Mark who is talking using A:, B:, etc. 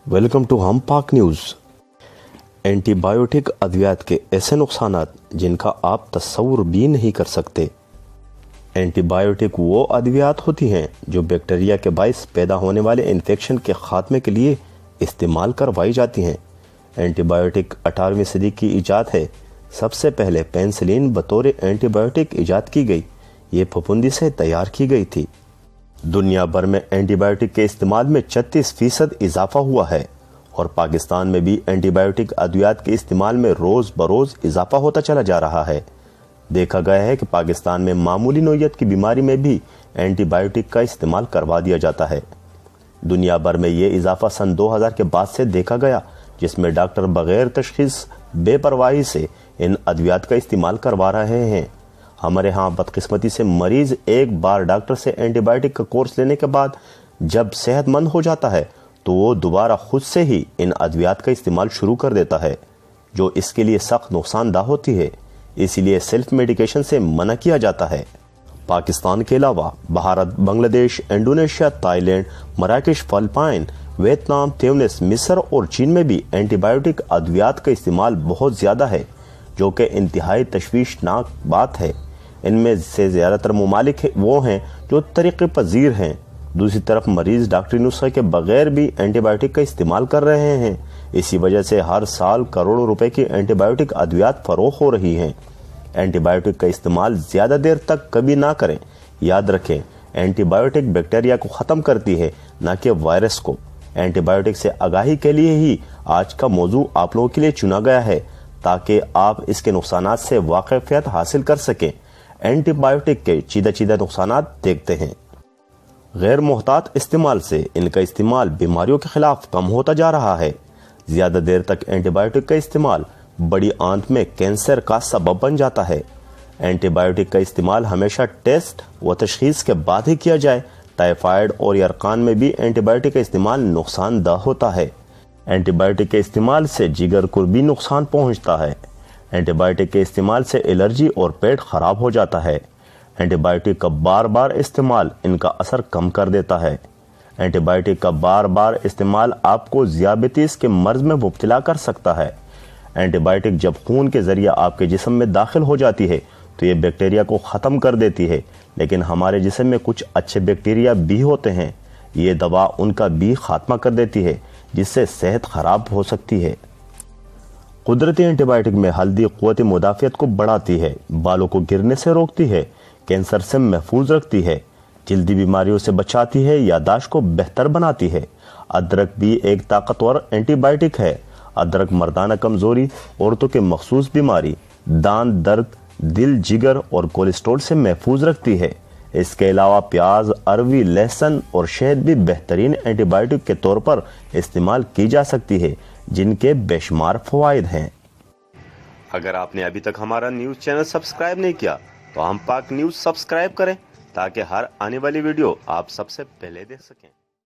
A: Welcome to हम पाक news. Antibiotic अद्वियात के ऐसे नुकसानात जिनका आप तस्वुर भी नहीं कर सकते। एंटीबायोटिक वो अद्वियात होती हैं जो बैक्टीरिया के बाइस पैदा होने वाले इन्फेक्शन के खात्मे के लिए इस्तेमाल करवाई जाती हैं। एंटीबायोटिक 18वीं सदी की इजाद है। सबसे पहले पेनिसिलिन बतौर एंटीबायोटिक इजाद की गई। ये फफूंदी से तैयार की गई थी। दुनिया भर में एंटीबायोटिक के इस्तेमाल में 36% इजाफा हुआ है और पाकिस्तान में भी एंटीबायोटिक अद्वियात के इस्तेमाल में रोज़ बरोज़ इजाफा होता चला जा रहा है। देखा गया है कि पाकिस्तान में मामूली नोयत की बीमारी में भी एंटीबायोटिक का इस्तेमाल करवा दिया जाता है। दुनिया भर में ये इजाफा सन 2000 के बाद से देखा गया, जिसमें डॉक्टर बगैर तशखीस बेपरवाही से इन अद्वियात का इस्तेमाल करवा रहे हैं। हमारे यहाँ बदकिस्मती से मरीज एक बार डॉक्टर से एंटीबायोटिक का कोर्स लेने के बाद जब सेहतमंद हो जाता है तो वो दोबारा खुद से ही इन अद्वियात का इस्तेमाल शुरू कर देता है, जो इसके लिए सख्त नुकसानदा होती है। इसीलिए सेल्फ मेडिकेशन से मना किया जाता है। पाकिस्तान के अलावा भारत, बांग्लादेश, इंडोनेशिया, थाईलैंड, मराकश, फिलिपाइन, वियतनाम, त्यूनिस, मिस्र और चीन में भी एंटीबायोटिक अद्वियात का इस्तेमाल बहुत ज़्यादा है, जो कि इंतहाई तशवीशनाक बात है। इनमें से ज़्यादातर ममालिक वो हैं जो तरीक़े पजीर हैं। दूसरी तरफ मरीज़ डॉक्टरी नुस्खे के बगैर भी एंटीबायोटिक का इस्तेमाल कर रहे हैं। इसी वजह से हर साल करोड़ों रुपए की एंटीबायोटिक अद्वियात फ़रोख्त हो रही हैं। एंटीबायोटिक का इस्तेमाल ज़्यादा देर तक कभी ना करें। याद रखें, एंटीबायोटिक बैक्टीरिया को ख़त्म करती है, ना कि वायरस को। एंटीबायोटिक से आगाही के लिए ही आज का मौजू आप लोगों के लिए चुना गया है, ताकि आप इसके नुकसानात से वाक़िफ़ियत हासिल कर सकें। एंटीबायोटिक के चीदा नुकसानात देखते हैं। गैर मोहतात इस्तेमाल से इनका इस्तेमाल बीमारियों के खिलाफ कम होता जा रहा है। ज़्यादा देर तक एंटीबायोटिक का इस्तेमाल बड़ी आंत में कैंसर का सबब बन जाता है। एंटीबायोटिक का इस्तेमाल हमेशा टेस्ट व तशखीस के बाद ही किया जाए। टाइफाइड और यरकान में भी एंटीबायोटिक का इस्तेमाल नुकसानदा होता है। एंटीबायोटिक के इस्तेमाल से जिगर को भी नुकसान पहुंचता है। एंटीबायोटिक के इस्तेमाल से एलर्जी और पेट खराब हो जाता है। एंटीबायोटिक का बार बार इस्तेमाल इनका असर कम कर देता है। एंटीबायोटिक का बार बार इस्तेमाल आपको ज़ियाबतीस के मर्ज में मुब्तला कर सकता है। एंटीबायोटिक जब खून के ज़रिए आपके जिस्म में दाखिल हो जाती है तो ये बैक्टीरिया को ख़त्म कर देती है, लेकिन हमारे जिस्म में कुछ अच्छे बैक्टीरिया भी होते हैं। ये दवा उनका भी खात्मा कर देती है, जिससे सेहत ख़राब हो सकती है। कुदरती एंटीबायोटिक में हल्दी क़ुव्वत मुदाफ़ियत को बढ़ाती है, बालों को गिरने से रोकती है, कैंसर से महफूज रखती है, जल्दी बीमारियों से बचाती है, यादाश्त को बेहतर बनाती है। अदरक भी एक ताकतवर एंटीबायोटिक है। अदरक मर्दाना कमज़ोरी, औरतों के मखसूस बीमारी, दांत दर्द, दिल, जिगर और कोलेस्ट्रॉल से महफूज रखती है। इसके अलावा प्याज, अरवी, लहसुन और शहद भी बेहतरीन एंटीबायोटिक के तौर पर इस्तेमाल की जा सकती है, जिनके बेशुमार फ़वाइद हैं। अगर आपने अभी तक हमारा न्यूज़ चैनल सब्सक्राइब नहीं किया तो हम पाक न्यूज़ सब्सक्राइब करें, ताकि हर आने वाली वीडियो आप सबसे पहले देख सकें।